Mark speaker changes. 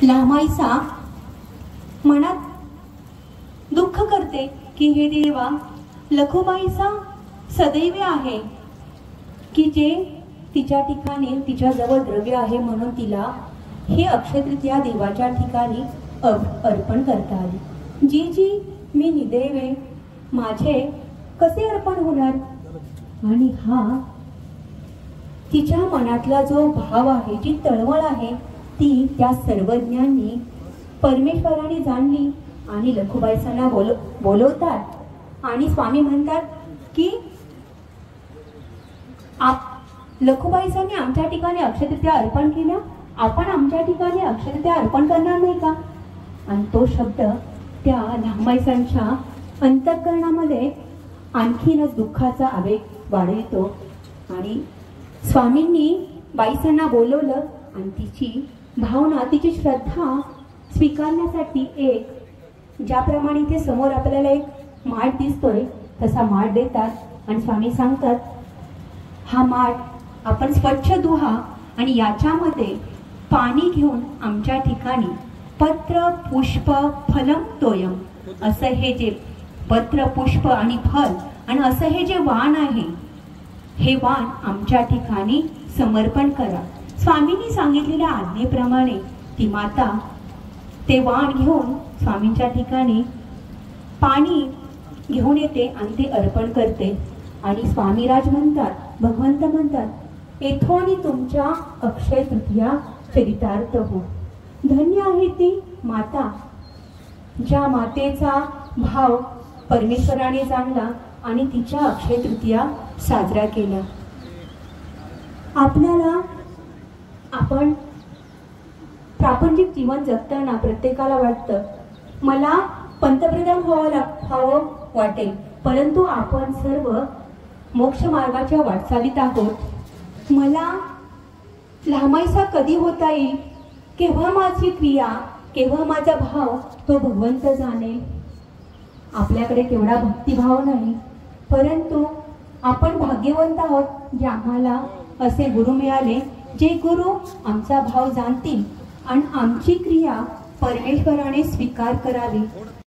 Speaker 1: लामाईसा मनात दुःख करते की हे देवा, लखुबाईचा सदैव आहे की जे तिच्या ठिकाणी तिच्याजवळ द्रव्य आहे म्हणून तिला हे अक्षय तृतीया देवाच्या ठिकाणी अर्पण करता आली। जी जी मी निदेवे माझे कसे अर्पण होणार। आणि हा तिच्या मनातला जो भाव आहे, जी तळमळ आहे, ती त्या सर्वज्ञांनी परमेश्वराने जाणली आणि लखुबाईसांना बोलवतात आणि स्वामी म्हणतात की लखुबाईसांनी आमच्या ठिकाणी अक्षय तृतीया अर्पण केलं, आपण आमच्या ठिकाणी अक्षय तृतीया अर्पण करणार नाही का। आणि तो शब्द त्या लामाईसांच्या अंतःकरणामध्ये आणखीनच दुःखाचा आवेग वाढवितो। आणि स्वामींनी बाईसांना बोलवलं आणि तिची भावना, तिची श्रद्धा स्वीकारण्यासाठी एक, ज्याप्रमाणे इथे समोर आपल्याला एक माठ दिसतोय तसा माठ देतात आणि स्वामी सांगतात, हा माठ आपण स्वच्छ धुवा आणि याच्यामध्ये पाणी घेऊन आमच्या ठिकाणी पत्र पुष्प फलम तोयम, असं हे जे पत्र पुष्प आणि फल आणि असं हे जे वाण आहे, हे वाण आमच्या ठिकाणी समर्पण करा। स्वामींनी सांगितलेल्या आज्ञेप्रमाणे ती माता ते वाण घेऊन स्वामींच्या ठिकाणी पाणी घेऊन येते आणि ते अर्पण करते। आणि स्वामीराज म्हणतात, भगवंत म्हणतात, येथोनी तुमच्या अक्षय तृतीया चरितार्थ हो। धन्य आहे ती माता, ज्या मातेचा भाव परमेश्वराने जाणला आणि तिच्या अक्षय तृतीया साजरा केला। आपल्याला आपण प्रापंचिक जीवन जगताना प्रत्येकाला वाटतं मला पंतप्रधान व्हावं वाटेल, परंतु आपण सर्व मोक्ष मार्गाच्या वाटचालीत आहोत। मला लामाईसा कधी होता येईल, केव्हा माझी क्रिया, केव्हा माझा भाव तो भगवंत जाणे। आपल्याकडे केवढा भक्तिभाव नाही, परंतु आपण भाग्यवंत आहोत जे आम्हाला असे गुरु मिळाले, जे गुरु आमचा भाव जाणतील आणि आमची क्रिया परमेश्वराने स्वीकार करावी।